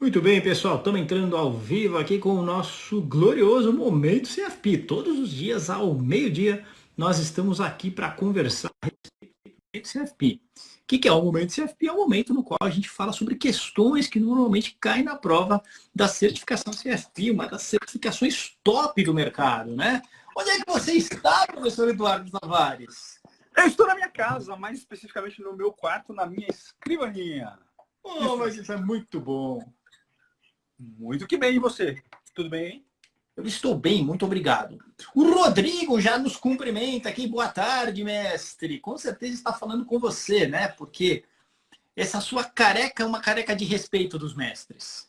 Muito bem, pessoal, estamos entrando ao vivo aqui com o nosso glorioso Momento CFP. Todos os dias, ao meio-dia, nós estamos aqui para conversar a respeito do Momento CFP. O que é o Momento CFP? É um momento no qual a gente fala sobre questões que normalmente caem na prova da certificação CFP, uma das certificações top do mercado, né? Onde é que você está, professor Eduardo Tavares? Eu estou na minha casa, mais especificamente no meu quarto, na minha escrivaninha. Oh, mas isso é muito bom. Muito que bem, e você? Tudo bem, hein? Eu estou bem, muito obrigado. O Rodrigo já nos cumprimenta aqui. Boa tarde, mestre. Com certeza está falando com você, né? Porque essa sua careca é uma careca de respeito dos mestres.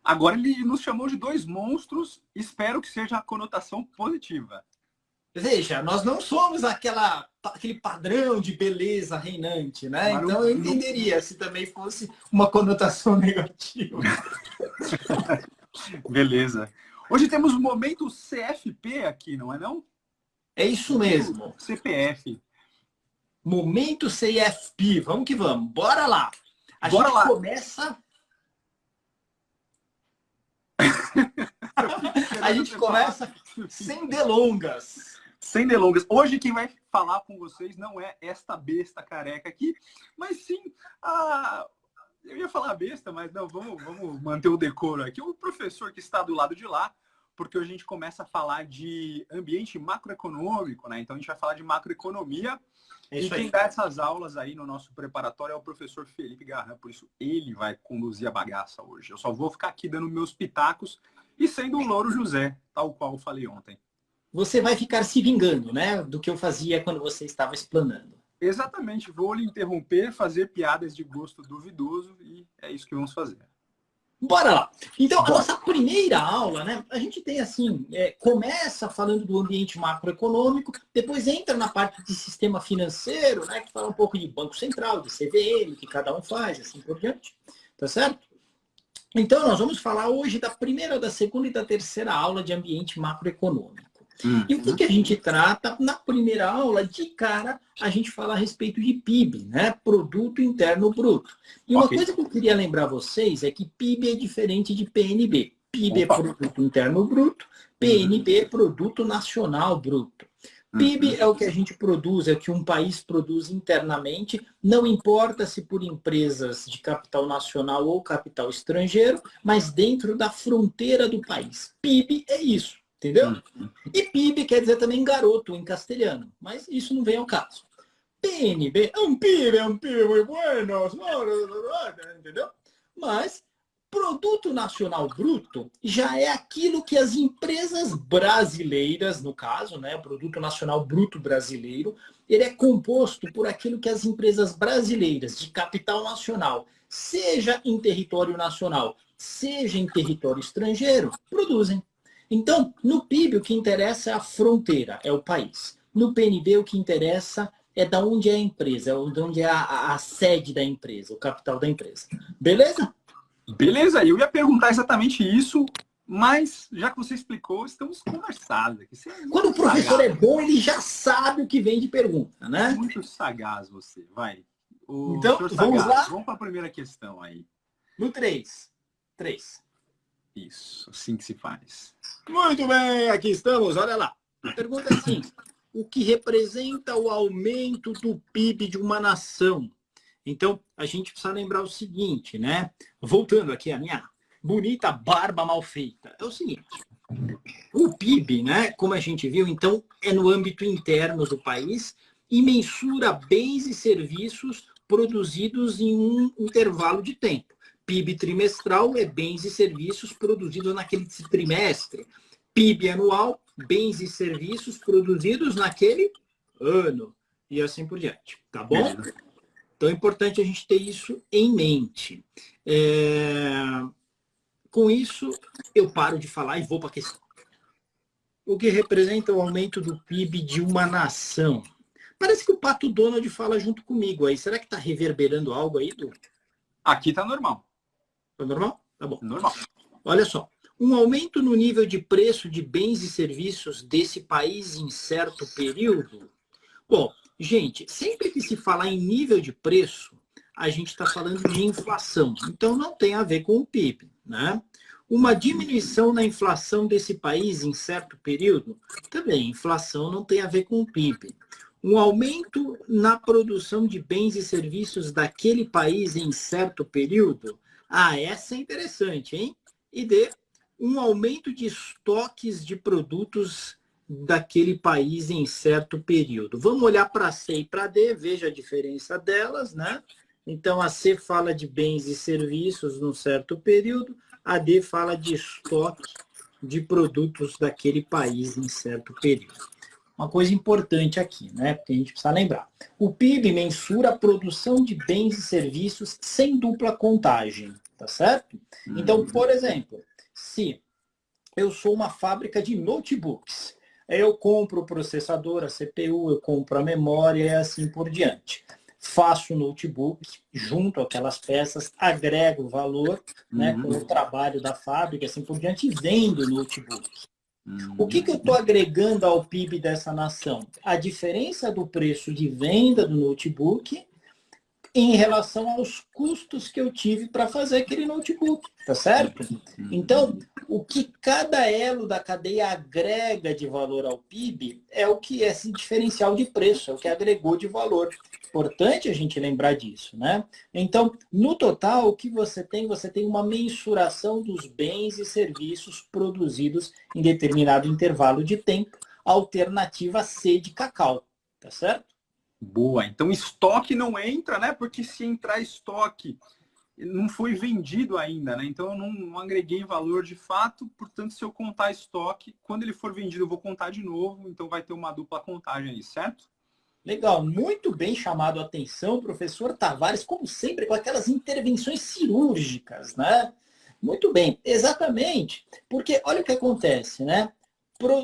Agora ele nos chamou de dois monstros. Espero que seja a conotação positiva. Veja, nós não somos aquele padrão de beleza reinante, né? Mas então eu entenderia se também fosse uma conotação negativa. Beleza. Hoje temos o momento CFP aqui, não é não? É isso mesmo. CPF. Momento CFP. Vamos que vamos. Bora lá. Bora lá. A gente começa sem delongas. Sem delongas. Hoje quem vai falar com vocês não é esta besta careca aqui, mas sim a... Eu ia falar besta, mas não, vamos manter o decoro aqui. O professor que está do lado de lá, porque hoje a gente começa a falar de ambiente macroeconômico, né? Então a gente vai falar de macroeconomia. E quem dá essas aulas aí no nosso preparatório é o professor Felipe Garran, por isso ele vai conduzir a bagaça hoje. Eu só vou ficar aqui dando meus pitacos e sendo o Louro José, tal qual eu falei ontem. Você vai ficar se vingando, né? Do que eu fazia quando você estava explanando. Exatamente. Vou lhe interromper, fazer piadas de gosto duvidoso e é isso que vamos fazer. Bora lá. Então, a nossa primeira aula, né? A gente tem assim, começa falando do ambiente macroeconômico, depois entra na parte de sistema financeiro, né? Que fala um pouco de Banco Central, de CVM, que cada um faz, assim por diante. Tá certo? Então, nós vamos falar hoje da primeira, da segunda e da terceira aula de ambiente macroeconômico. E o que a gente trata? Na primeira aula, de cara, a gente fala a respeito de PIB, né? Produto Interno Bruto. E uma coisa que eu queria lembrar vocês é que PIB é diferente de PNB. PIB é Produto Interno Bruto, PNB é Produto Nacional Bruto. PIB é o que a gente produz, é o que um país produz internamente, não importa se por empresas de capital nacional ou capital estrangeiro, mas dentro da fronteira do país. PIB é isso. Entendeu? E PIB quer dizer também garoto em castelhano, mas isso não vem ao caso. PNB é um PIB muito bueno, entendeu? Mas Produto Nacional Bruto já é aquilo que as empresas brasileiras, no caso, né, Produto Nacional Bruto brasileiro, ele é composto por aquilo que as empresas brasileiras de capital nacional, seja em território nacional, seja em território estrangeiro, produzem. Então, no PIB, o que interessa é a fronteira, é o país. No PNB, o que interessa é de onde é a empresa, é de onde é a sede da empresa, o capital da empresa. Beleza? Beleza, eu ia perguntar exatamente isso, mas já que você explicou, estamos conversados aqui. Quando o professor é bom, ele já sabe o que vem de pergunta, né? Muito sagaz você, vai. Então, vamos lá? Vamos para a primeira questão aí. No 3. Isso, assim que se faz. Muito bem, aqui estamos, olha lá. A pergunta é assim, o que representa o aumento do PIB de uma nação? Então, a gente precisa lembrar o seguinte, né? Voltando aqui a minha bonita barba mal feita. É o seguinte, o PIB, né, como a gente viu, então, é no âmbito interno do país e mensura bens e serviços produzidos em um intervalo de tempo. PIB trimestral é bens e serviços produzidos naquele trimestre. PIB anual, bens e serviços produzidos naquele ano. E assim por diante. Tá bom? Então é importante a gente ter isso em mente. Com isso, eu paro de falar e vou para a questão. O que representa o aumento do PIB de uma nação? Parece que o Pato Donald fala junto comigo aí. Será que está reverberando algo aí, Du? Aqui tá normal. Tá normal? Tá bom. Normal. Olha só. Um aumento no nível de preço de bens e serviços desse país em certo período? Bom, gente, sempre que se falar em nível de preço, a gente está falando de inflação. Então, não tem a ver com o PIB. né? Uma diminuição na inflação desse país em certo período? Também, inflação não tem a ver com o PIB. Um aumento na produção de bens e serviços daquele país em certo período? Ah, essa é interessante, hein? E D, um aumento de estoques de produtos daquele país em certo período. Vamos olhar para C e para D, veja a diferença delas, né? Então, a C fala de bens e serviços num certo período, a D fala de estoque de produtos daquele país em certo período. Uma coisa importante aqui, né? Porque a gente precisa lembrar. O PIB mensura a produção de bens e serviços sem dupla contagem, tá certo? Então, por exemplo, se eu sou uma fábrica de notebooks, eu compro o processador, a CPU, eu compro a memória e assim por diante. Faço o notebook, junto aquelas peças, agrego valor, né, com o trabalho da fábrica, assim por diante, e vendo o notebook. O que eu estou agregando ao PIB dessa nação? A diferença do preço de venda do notebook em relação aos custos que eu tive para fazer aquele notebook, tá certo? Então, o que cada elo da cadeia agrega de valor ao PIB é o que é esse diferencial de preço, é o que agregou de valor. Importante a gente lembrar disso, né? Então, no total, o que você tem? Você tem uma mensuração dos bens e serviços produzidos em determinado intervalo de tempo, alternativa C de Cacau, tá certo? Boa. Então, estoque não entra, né? Porque se entrar estoque, não foi vendido ainda, né? Então, eu não agreguei valor de fato. Portanto, se eu contar estoque, quando ele for vendido, eu vou contar de novo. Então, vai ter uma dupla contagem aí, certo? Legal, muito bem chamado a atenção, professor Tavares, como sempre, com aquelas intervenções cirúrgicas, né? Muito bem, exatamente. Porque olha o que acontece, né?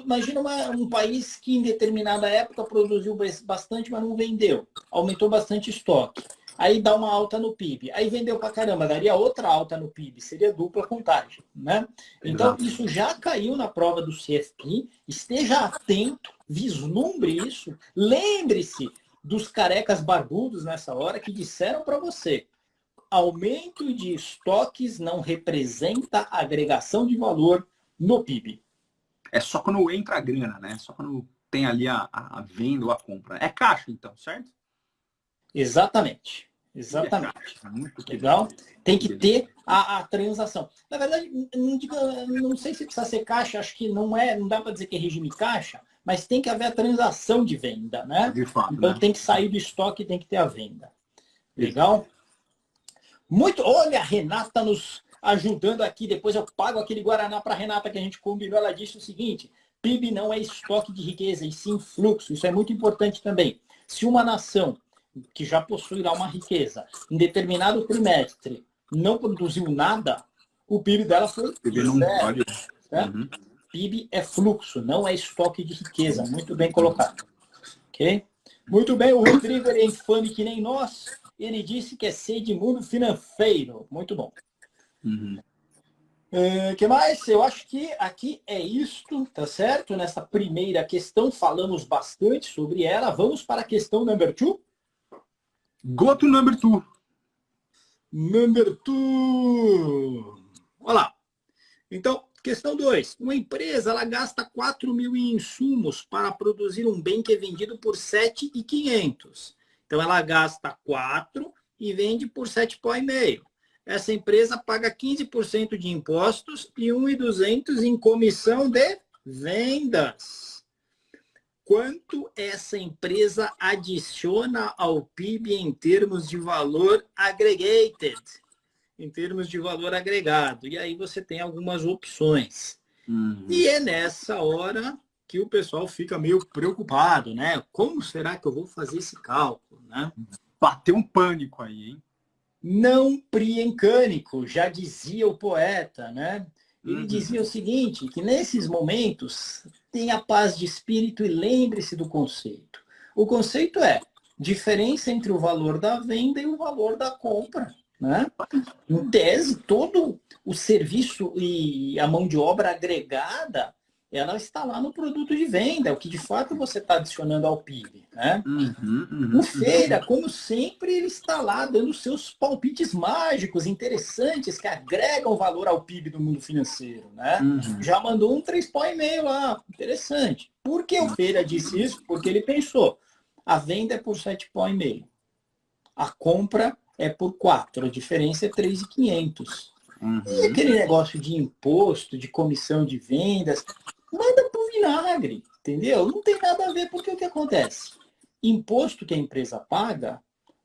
Imagina um país que em determinada época produziu bastante, mas não vendeu. Aumentou bastante estoque. Aí dá uma alta no PIB. Aí vendeu pra caramba, daria outra alta no PIB. Seria dupla contagem, né? Então, isso já caiu na prova do CFP. Esteja atento, vislumbre isso. Lembre-se dos carecas barbudos nessa hora que disseram para você: aumento de estoques não representa agregação de valor no PIB. É só quando entra a grana, né? Só quando tem ali a venda ou a compra. É caixa, então, certo? Exatamente. Exatamente. Muito legal? Tem que ter a transação. Na verdade, não sei se precisa ser caixa, acho que não dá para dizer que é regime caixa, mas tem que haver a transação de venda, né? De fato, então né? Tem que sair do estoque e tem que ter a venda. Legal? Olha, a Renata nos ajudando aqui. Depois eu pago aquele Guaraná para a Renata que a gente combinou. Ela disse o seguinte: PIB não é estoque de riqueza, e sim fluxo. Isso é muito importante também. Se uma nação que já possui lá uma riqueza, em determinado trimestre, não produziu nada, o PIB dela foi zero. Certo? PIB é fluxo, não é estoque de riqueza. Muito bem colocado. Ok? Muito bem, o Rodrigo é infame que nem nós. Ele disse que é C de mundo financeiro. Muito bom. Que mais? Eu acho que aqui é isto, tá certo? Nessa primeira questão, falamos bastante sobre ela. Vamos para a questão number 2? Go to number 2. Number 2. Olha lá. Então, questão 2. Uma empresa ela gasta 4.000 em insumos para produzir um bem que é vendido por 7.500. Então, ela gasta 4 e vende por 7,5. Essa empresa paga 15% de impostos e 1.200 em comissão de vendas. Quanto essa empresa adiciona ao PIB em termos de valor aggregated? Em termos de valor agregado. E aí você tem algumas opções. E é nessa hora que o pessoal fica meio preocupado, né? Como será que eu vou fazer esse cálculo, né? Bateu um pânico aí, hein? Não priencânico, já dizia o poeta, né? Ele dizia o seguinte, que nesses momentos tenha paz de espírito e lembre-se do conceito. O conceito é diferença entre o valor da venda e o valor da compra, né? Em tese, todo o serviço e a mão de obra agregada, ela está lá no produto de venda, o que de fato você está adicionando ao PIB, né? O Feira, como sempre, ele está lá dando seus palpites mágicos, interessantes, que agregam valor ao PIB do mundo financeiro, né? Já mandou um 3,5 lá, interessante. Por que o Feira disse isso? Porque ele pensou, a venda é por 7,5, a compra é por 4, a diferença é 3.500. E aquele negócio de imposto, de comissão de vendas, manda pro vinagre, entendeu? Não tem nada a ver, porque o que acontece? Imposto que a empresa paga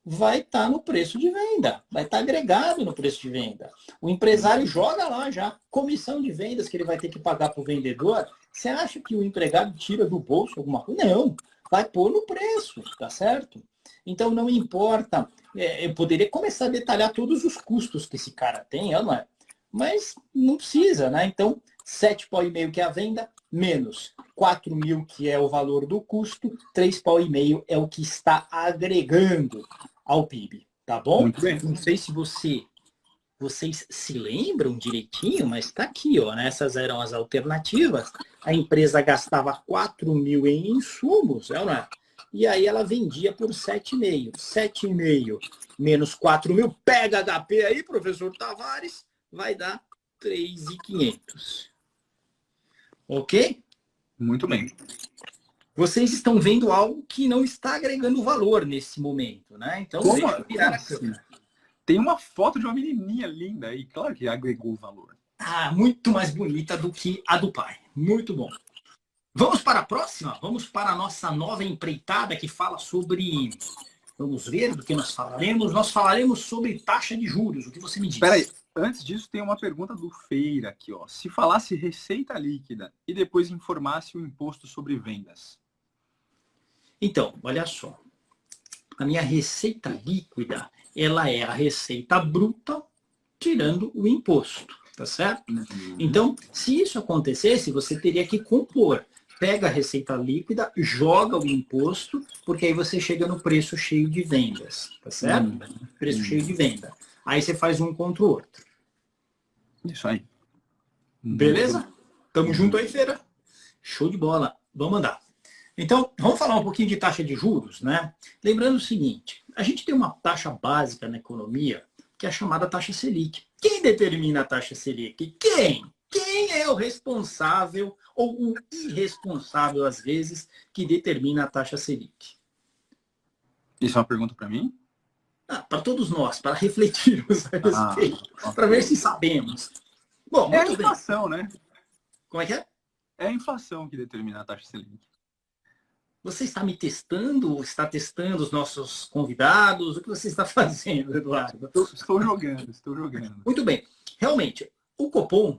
vai estar no preço de venda, vai estar agregado no preço de venda. O empresário joga lá já, comissão de vendas que ele vai ter que pagar para o vendedor. Você acha que o empregado tira do bolso alguma coisa? Não, vai pôr no preço, tá certo? Então não importa, eu poderia começar a detalhar todos os custos que esse cara tem, não é? Mas não precisa, né? Então, 7,5 que é a venda, menos 4.000 que é o valor do custo, 3,5 é o que está agregando ao PIB, tá bom? Muito bem. Não sei se vocês se lembram direitinho, mas está aqui, ó, né? Essas eram as alternativas. A empresa gastava 4.000 em insumos, não é? E aí ela vendia por 7,5. 7,5 menos 4.000, pega HP aí, professor Tavares, vai dar 3.500. Ok? Muito bem. Vocês estão vendo algo que não está agregando valor nesse momento, né? Então, Como deixa eu virar a assim? câmera. Tem uma foto de uma menininha linda aí, claro que agregou valor. Ah, muito mais bonita do que a do pai. Muito bom. Vamos para a próxima? Vamos para a nossa nova empreitada que fala sobre... Vamos ver do que nós falaremos. Nós falaremos sobre taxa de juros. O que você me diz? Espera aí, antes disso tem uma pergunta do Feira aqui, ó. Se falasse receita líquida e depois informasse o imposto sobre vendas. Então, olha só. A minha receita líquida, ela é a receita bruta tirando o imposto, tá certo? Então, se isso acontecesse, você teria que compor. Pega a receita líquida, joga o imposto, porque aí você chega no preço cheio de vendas, tá certo? Preço cheio de venda. Aí você faz um contra o outro. Isso aí. Beleza? Tamo junto aí, Feira? Show de bola. Vamos andar. Então, vamos falar um pouquinho de taxa de juros, né? Lembrando o seguinte, a gente tem uma taxa básica na economia, que é a chamada taxa Selic. Quem determina a taxa Selic? Quem? Quem é o responsável ou o irresponsável, às vezes, que determina a taxa Selic? Isso é uma pergunta para mim? Para todos nós, para refletirmos a respeito, para ver se sabemos. Bom, é a inflação, né? Como é que é? É a inflação que determina a taxa Selic. Você está me testando ou está testando os nossos convidados? O que você está fazendo, Eduardo? Estou jogando. Muito bem. Realmente, o Copom,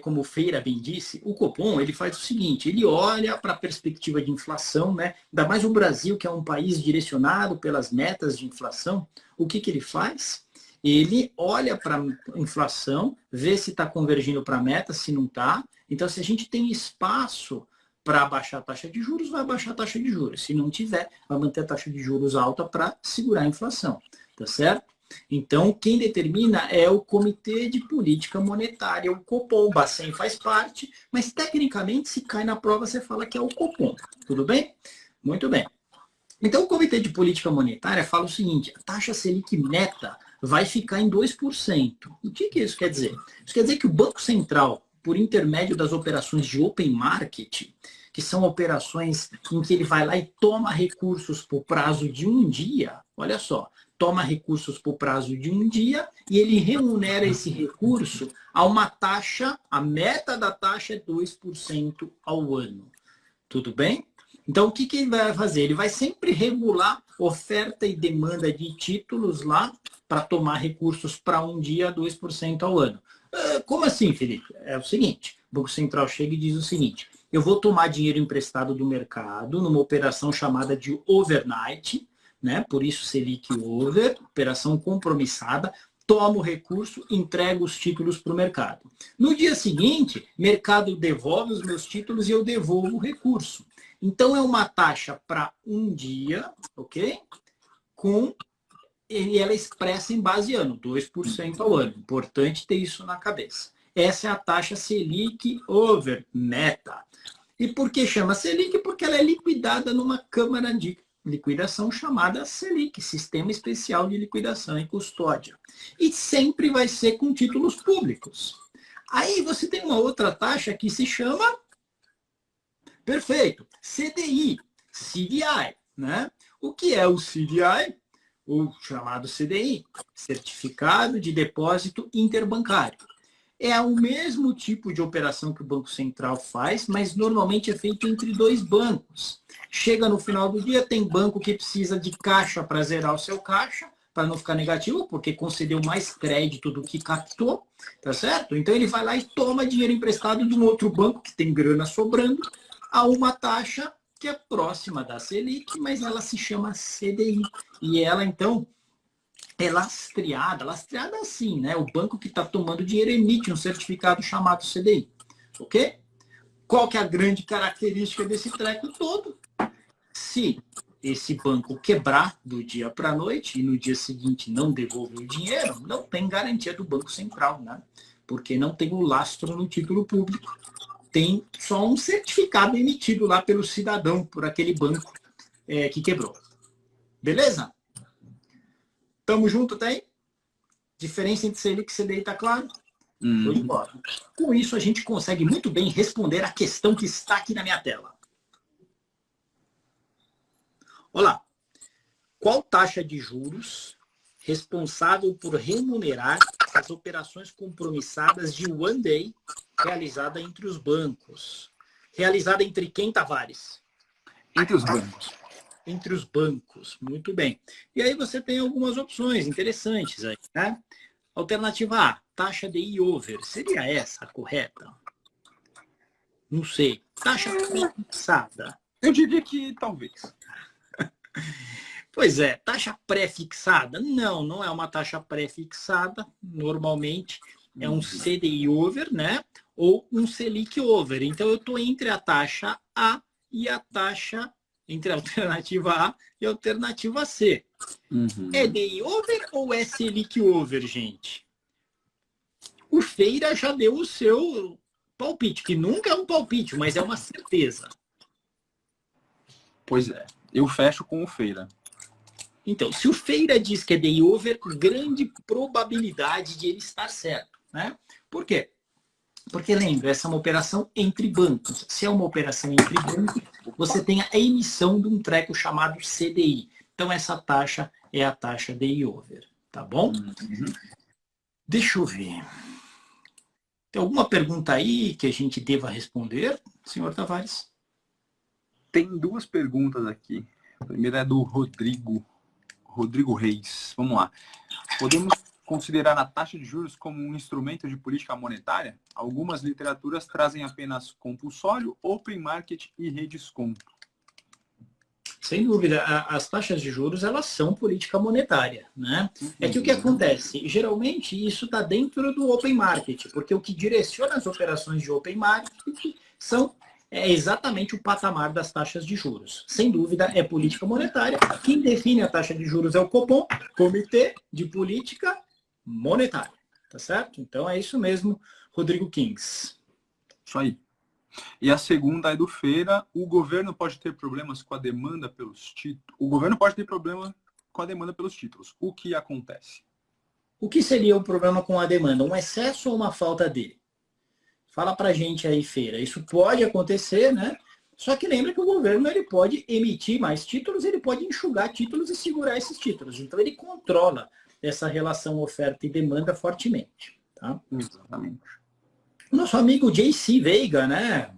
como o Feira bem disse, o Copom ele faz o seguinte, ele olha para a perspectiva de inflação, né? Ainda mais o Brasil, que é um país direcionado pelas metas de inflação, o que, que ele faz? Ele olha para a inflação, vê se está convergindo para a meta, se não está. Então, se a gente tem espaço para baixar a taxa de juros, vai baixar a taxa de juros. Se não tiver, vai manter a taxa de juros alta para segurar a inflação. Tá certo? Então, quem determina é o Comitê de Política Monetária, o Copom. O Bacen faz parte, mas tecnicamente, se cai na prova, você fala que é o Copom. Tudo bem? Muito bem. Então, o Comitê de Política Monetária fala o seguinte, a taxa Selic meta vai ficar em 2%. O que isso quer dizer? Isso quer dizer que o Banco Central, por intermédio das operações de open market, que são operações em que ele vai lá e toma recursos por prazo de um dia, olha só, toma recursos por prazo de um dia e ele remunera esse recurso a uma taxa, a meta da taxa é 2% ao ano. Tudo bem? Então, o que ele vai fazer? Ele vai sempre regular oferta e demanda de títulos lá para tomar recursos para um dia, 2% ao ano. Como assim, Felipe? É o seguinte, o Banco Central chega e diz o seguinte, eu vou tomar dinheiro emprestado do mercado numa operação chamada de overnight, né? Por isso Selic over, operação compromissada, tomo o recurso, entrego os títulos para o mercado. No dia seguinte, o mercado devolve os meus títulos e eu devolvo o recurso. Então, é uma taxa para um dia, ok? E ela é expressa em base ano, 2% ao ano. Importante ter isso na cabeça. Essa é a taxa Selic over meta. E por que chama Selic? Porque ela é liquidada numa câmara de liquidação chamada Selic, Sistema Especial de Liquidação e Custódia. E sempre vai ser com títulos públicos. Aí você tem uma outra taxa que se chama, perfeito, CDI, CDI, né? O que é o CDI? O chamado CDI, Certificado de Depósito Interbancário. É o mesmo tipo de operação que o Banco Central faz, mas normalmente é feito entre dois bancos. Chega no final do dia, tem banco que precisa de caixa para zerar o seu caixa, para não ficar negativo, porque concedeu mais crédito do que captou, tá certo? Então ele vai lá e toma dinheiro emprestado de um outro banco que tem grana sobrando a uma taxa que é próxima da Selic, mas ela se chama CDI. E ela, então, é lastreada assim, né? O banco que está tomando dinheiro emite um certificado chamado CDI, ok? Qual que é a grande característica desse treco todo? Se esse banco quebrar do dia para a noite e no dia seguinte não devolver o dinheiro, não tem garantia do Banco Central, né? Porque não tem o lastro no título público. Tem só um certificado emitido lá pelo cidadão, por aquele banco que quebrou. Beleza? Tamo junto, tá aí? Diferença entre Selic e CDI, tá claro? Show de bola. Com isso, a gente consegue muito bem responder a questão que está aqui na minha tela. Olá. Qual taxa de juros responsável por remunerar as operações compromissadas de one day realizada entre os bancos? Realizada entre quem, Tavares? Entre os bancos. Entre os bancos. Muito bem. E aí você tem algumas opções interessantes aí, né? Alternativa A, taxa DI over. Seria essa a correta? Não sei. Taxa pré-fixada. Eu diria que talvez. Pois é, taxa pré-fixada? Não, não é uma taxa pré-fixada. Normalmente é um CDI over, né? Ou um Selic over. Então eu estou entre a taxa A e a taxa, entre a alternativa A e a alternativa C. É DI over ou é Selic over, gente? O Feira já deu o seu palpite, que nunca é um palpite, mas é uma certeza. Pois é, eu fecho com o Feira. Então, se o Feira diz que é DI over, grande probabilidade de ele estar certo, né? Por quê? Porque, lembra, essa é uma operação entre bancos. Se é uma operação entre bancos, você tem a emissão de um treco chamado CDI. Então, essa taxa é a taxa DI over, tá bom? Deixa eu ver. Tem alguma pergunta aí que a gente deva responder, senhor Tavares? Tem duas perguntas aqui. A primeira é do Rodrigo Reis. Vamos lá. Podemos considerar a taxa de juros como um instrumento de política monetária? Algumas literaturas trazem apenas compulsório, open market e redesconto. Sem dúvida, as taxas de juros, elas são política monetária, né? É que o que acontece? Geralmente, isso está dentro do open market, porque o que direciona as operações de open market é exatamente o patamar das taxas de juros. Sem dúvida, é política monetária. Quem define a taxa de juros é o Copom, Comitê de Política Monetária. Tá certo? Então, é isso mesmo, Rodrigo Kings. Isso aí. E a segunda é do Feira. O governo pode ter problemas com a demanda pelos títulos. O governo pode ter problema com a demanda pelos títulos. O que acontece? O que seria o problema com a demanda? Um excesso ou uma falta dele? Fala pra gente aí, Feira. Isso pode acontecer, né? Só que lembra que o governo ele pode emitir mais títulos, ele pode enxugar títulos e segurar esses títulos. Então ele controla essa relação oferta e demanda fortemente. Tá? Exatamente. Nosso amigo JC Veiga, né?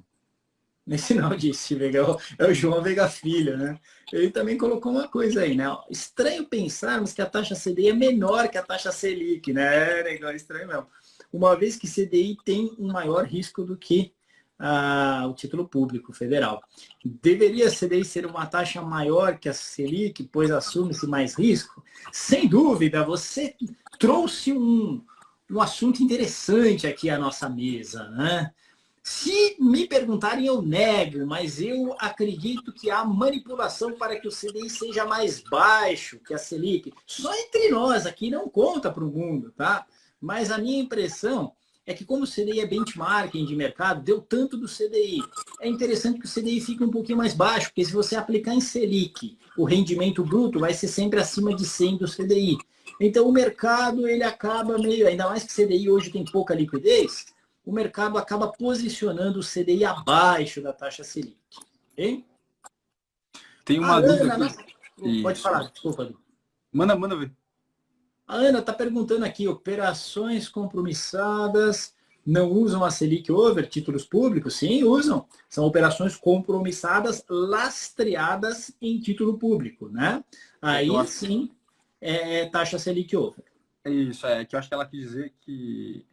Nesse não, JC Veiga, é o João Veiga Filho, né? Ele também colocou uma coisa aí, né? Estranho pensarmos que a taxa CDI é menor que a taxa Selic, né? É estranho mesmo. Uma vez que CDI tem um maior risco do que o título público federal. Deveria a CDI ser uma taxa maior que a Selic, pois assume-se mais risco? Sem dúvida, você trouxe um assunto interessante aqui à nossa mesa, né? Se me perguntarem, eu nego, mas eu acredito que há manipulação para que o CDI seja mais baixo que a Selic. Só entre nós aqui, não conta para o mundo, tá? Mas a minha impressão é que como o CDI é benchmarking de mercado, deu tanto do CDI. É interessante que o CDI fique um pouquinho mais baixo, porque se você aplicar em Selic, o rendimento bruto vai ser sempre acima de 100 do CDI. Então o mercado ele acaba meio, ainda mais que o CDI hoje tem pouca liquidez, o mercado acaba posicionando o CDI abaixo da taxa Selic. Hein? Tem uma dúvida aqui. Pode falar, desculpa, Edu. Manda ver. A Ana está perguntando aqui, operações compromissadas não usam a Selic Over, títulos públicos? Sim, usam. São operações compromissadas lastreadas em título público, né? Aí sim, taxa Selic Over. Isso, que eu acho que ela quis dizer que,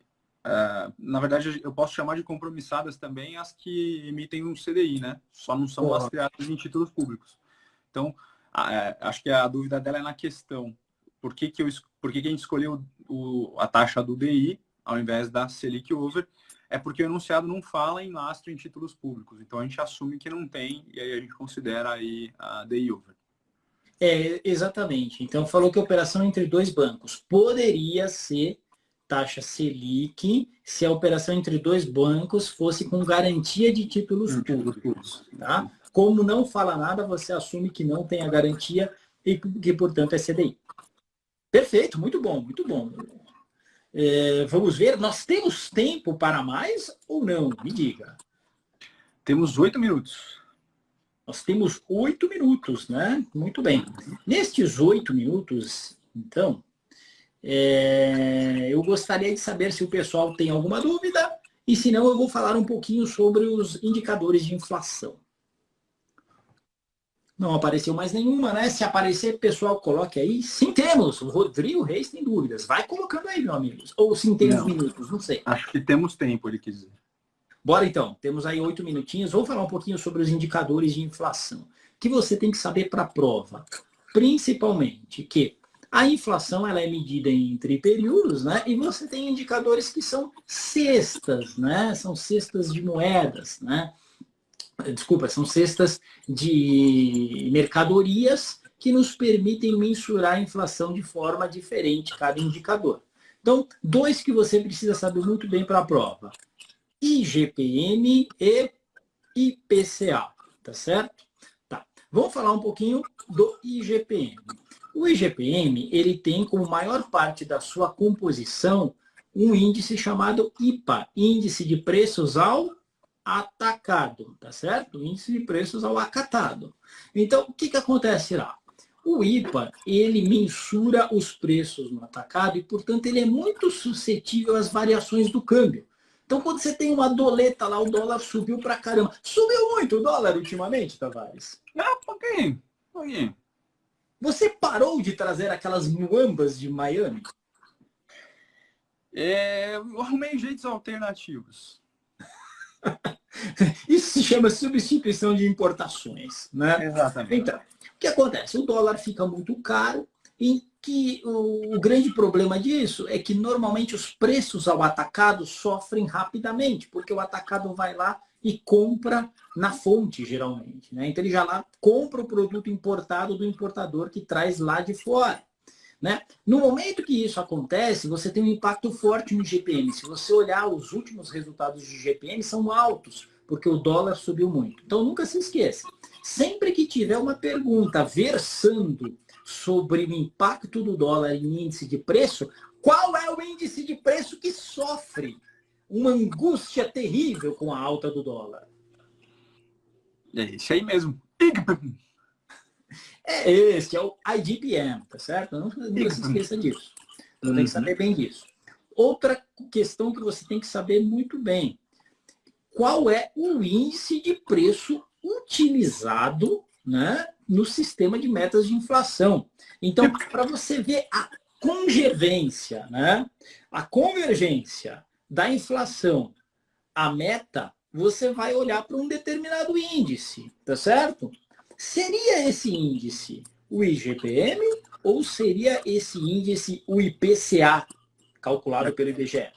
na verdade, eu posso chamar de compromissadas também as que emitem um CDI, né? Só não são lastreadas em títulos públicos. Então, acho que a dúvida dela é na questão. Por que a gente escolheu a taxa do DI ao invés da Selic Over? É porque o enunciado não fala em lastro em títulos públicos. Então, a gente assume que não tem e aí a gente considera aí a DI Over. Exatamente. Então, falou que a operação entre dois bancos poderia ser taxa Selic se a operação entre dois bancos fosse com garantia de títulos públicos. Tá? Como não fala nada, você assume que não tem a garantia e que, portanto, é CDI. Perfeito, muito bom, muito bom. Vamos ver, nós temos tempo para mais ou não? Me diga. Temos 8 minutos. Nós temos 8 minutos, né? Muito bem. Nestes 8 minutos, então, eu gostaria de saber se o pessoal tem alguma dúvida e se não, eu vou falar um pouquinho sobre os indicadores de inflação. Não apareceu mais nenhuma, né? Se aparecer, pessoal, coloque aí. Sim, temos. O Rodrigo Reis tem dúvidas. Vai colocando aí, meu amigo. Ou sim, tem uns minutos, não sei. Acho que temos tempo, ele quis dizer. Bora então. Temos aí 8 minutinhos. Vou falar um pouquinho sobre os indicadores de inflação. Que você tem que saber para a prova. Principalmente que a inflação ela é medida entre períodos, né? E você tem indicadores que são cestas, né? São cestas de moedas, né? Desculpa, são cestas de mercadorias que nos permitem mensurar a inflação de forma diferente, cada indicador. Então, dois que você precisa saber muito bem para a prova. IGPM e IPCA, tá certo? Tá. Vamos falar um pouquinho do IGPM. O IGPM, ele tem como maior parte da sua composição um índice chamado IPA, Índice de Preços ao Atacado, tá certo? Índice de Preços ao Acatado. Então, o que acontece lá? O IPA, ele mensura os preços no atacado e, portanto, ele é muito suscetível às variações do câmbio. Então, quando você tem uma doleta lá, o dólar subiu pra caramba. Subiu muito o dólar ultimamente, Tavares? Um pouquinho. Você parou de trazer aquelas muambas de Miami? Eu arrumei jeitos alternativos. Isso se chama substituição de importações, né? Exatamente. Então, o que acontece? O dólar fica muito caro e que o grande problema disso é que normalmente os preços ao atacado sofrem rapidamente, porque o atacado vai lá e compra na fonte, geralmente, né? Então ele já lá compra o produto importado do importador que traz lá de fora. Né? No momento que isso acontece, você tem um impacto forte no GPM. Se você olhar os últimos resultados de GPM, são altos, porque o dólar subiu muito. Então, nunca se esqueça. Sempre que tiver uma pergunta versando sobre o impacto do dólar em índice de preço, qual é o índice de preço que sofre uma angústia terrível com a alta do dólar? É isso aí mesmo. Este é o IGPM, tá certo? Nunca se esqueça disso. Então tem que saber bem disso. Outra questão que você tem que saber muito bem. Qual é o índice de preço utilizado, né, no sistema de metas de inflação? Então, para você ver a convergência, né, a convergência da inflação à meta, você vai olhar para um determinado índice, tá certo? Seria esse índice o IGPM ou seria esse índice o IPCA, calculado pelo IBGE?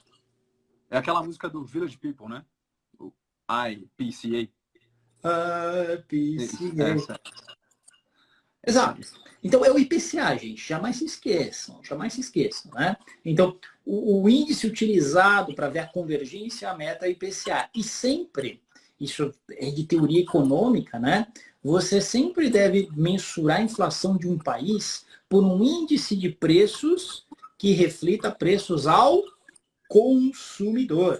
É aquela música do Village People, né? O IPCA. IPCA. Exato. Então é o IPCA, gente. Jamais se esqueçam. Jamais se esqueçam, né? Então, o índice utilizado para ver a convergência à meta é o IPCA. E sempre, isso é de teoria econômica, né? Você sempre deve mensurar a inflação de um país por um índice de preços que reflita preços ao consumidor.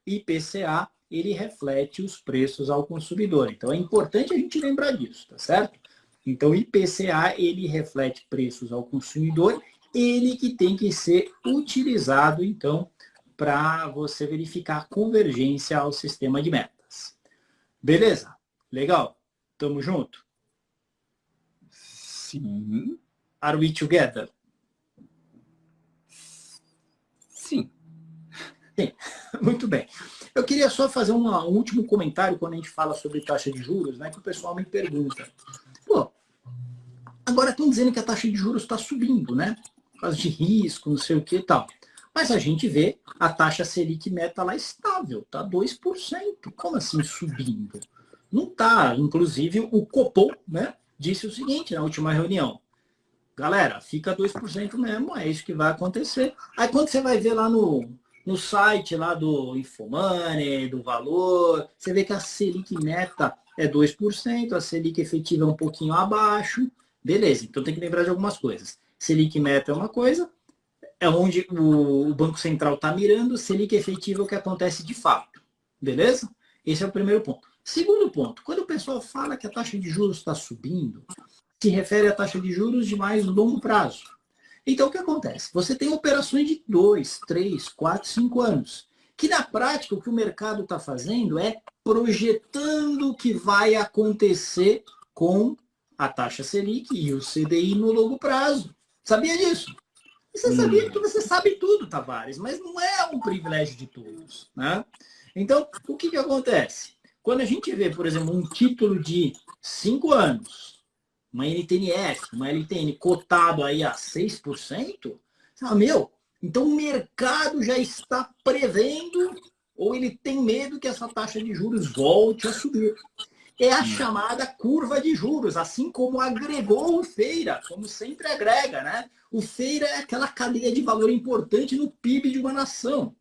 IPCA, ele reflete os preços ao consumidor. Então é importante a gente lembrar disso, tá certo? Então, o IPCA, ele reflete preços ao consumidor, ele que tem que ser utilizado, então, para você verificar a convergência ao sistema de metas. Beleza? Legal? Tamo junto? Sim. Are we together? Sim. Sim. Muito bem. Eu queria só fazer um último comentário quando a gente fala sobre taxa de juros, né, que o pessoal me pergunta. Pô, agora estão dizendo que a taxa de juros está subindo, né? Por causa de risco, não sei o que e tal. Mas a gente vê a taxa Selic meta lá estável, tá 2%. Como assim subindo? Não tá. Inclusive, o Copom, né, disse o seguinte na última reunião. Galera, fica 2% mesmo, é isso que vai acontecer. Aí quando você vai ver lá no site lá do Infomoney, do Valor, você vê que a Selic meta é 2%, a Selic efetiva é um pouquinho abaixo. Beleza, então tem que lembrar de algumas coisas. Selic meta é uma coisa, é onde o Banco Central está mirando, Selic efetiva é o que acontece de fato. Beleza? Esse é o primeiro ponto. Segundo ponto, quando o pessoal fala que a taxa de juros está subindo, se refere à taxa de juros de mais longo prazo. Então, o que acontece? Você tem operações de 2, 3, 4, 5 anos, que na prática o que o mercado está fazendo é projetando o que vai acontecer com a taxa Selic e o CDI no longo prazo. Sabia disso? Você sabia que você sabe tudo, Tavares, mas não é um privilégio de todos, né? Então, o que acontece? Quando a gente vê, por exemplo, um título de 5 anos, uma NTNF, uma LTN cotado aí a 6%, você fala, meu, então o mercado já está prevendo ou ele tem medo que essa taxa de juros volte a subir. É a chamada curva de juros, assim como agregou o Feira, como sempre agrega, né? O Feira é aquela cadeia de valor importante no PIB de uma nação,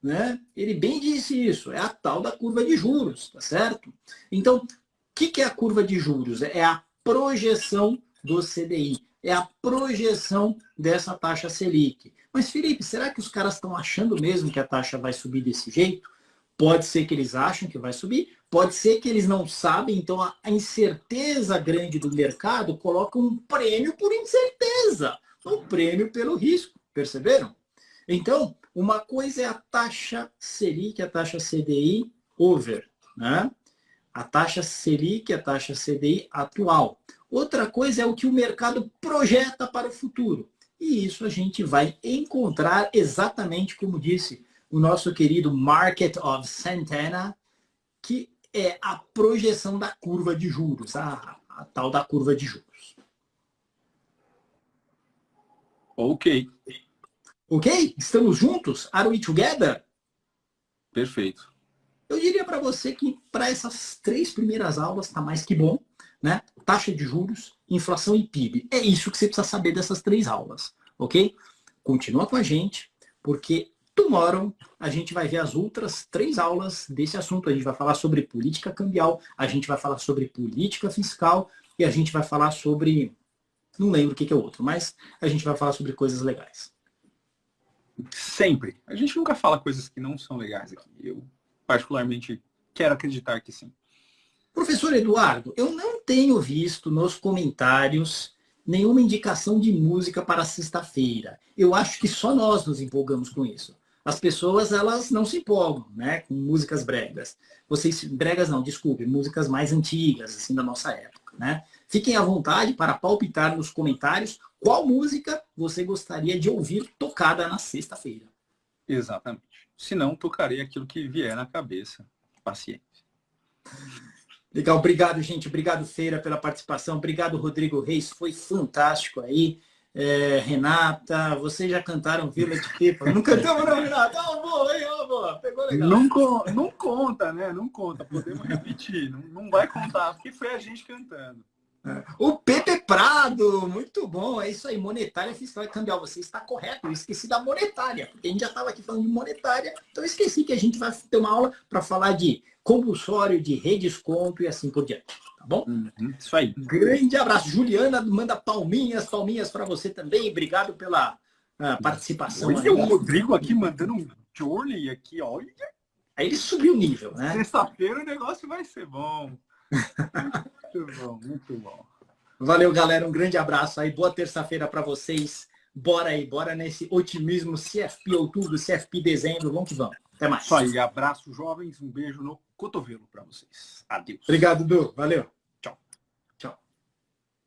né? Ele bem disse isso, é a tal da curva de juros, tá certo? Então, o que é a curva de juros? É a projeção do CDI, é a projeção dessa taxa Selic. Mas, Felipe, será que os caras estão achando mesmo que a taxa vai subir desse jeito? Pode ser que eles acham que vai subir, pode ser que eles não sabem, então a incerteza grande do mercado coloca um prêmio por incerteza, um prêmio pelo risco, perceberam? Então, uma coisa é a taxa Selic, a taxa CDI over, né? A taxa Selic, a taxa CDI atual. Outra coisa é o que o mercado projeta para o futuro. E isso a gente vai encontrar exatamente como disse o nosso querido Market of Santana, que é a projeção da curva de juros, a tal da curva de juros. Ok. Ok? Estamos juntos? Are we together? Perfeito. Eu diria para você que para essas 3 primeiras aulas está mais que bom, né? Taxa de juros, inflação e PIB. É isso que você precisa saber dessas 3 aulas, ok? Continua com a gente, porque tomorrow a gente vai ver as outras 3 aulas desse assunto. A gente vai falar sobre política cambial, a gente vai falar sobre política fiscal e a gente vai falar sobre... Não lembro o que é o outro, mas a gente vai falar sobre coisas legais. Sempre. A gente nunca fala coisas que não são legais aqui. Eu, particularmente, quero acreditar que sim. Professor Eduardo, eu não tenho visto nos comentários nenhuma indicação de música para sexta-feira. Eu acho que só nós nos empolgamos com isso. As pessoas, elas não se empolgam, né, com músicas bregas. Vocês, bregas não, desculpe, músicas mais antigas, assim, da nossa época, né? Fiquem à vontade para palpitar nos comentários qual música você gostaria de ouvir tocada na sexta-feira. Exatamente. Se não, tocarei aquilo que vier na cabeça. Paciência. Legal, obrigado, gente. Obrigado, Feira, pela participação. Obrigado, Rodrigo Reis. Foi fantástico aí. Renata, vocês já cantaram Vila de Pipa? Não cantamos, não, Renata? Boa, hein? Boa. Pegou legal. Não conta, né? Não conta. Podemos repetir. Não vai contar, porque foi a gente cantando. O Pepe Prado, muito bom. É isso aí, monetária, fiscal e cambial. Você está correto, eu esqueci da monetária, porque a gente já estava aqui falando de monetária, então eu esqueci que a gente vai ter uma aula para falar de compulsório, de redesconto e assim por diante. Tá bom? Isso aí. Grande abraço. Juliana manda palminhas para você também. Obrigado pela participação. Hoje o Rodrigo aqui mandando um Journey aqui, olha. Aí ele subiu o nível, né? Sexta-feira o negócio vai ser bom. Muito bom, muito bom. Valeu, galera. Um grande abraço aí. Boa terça-feira para vocês. Bora aí, bora nesse otimismo CFP outubro, CFP dezembro. Vamos que vamos. Até mais. Isso aí. Abraço, jovens. Um beijo no cotovelo para vocês. Adeus. Obrigado, Du. Valeu.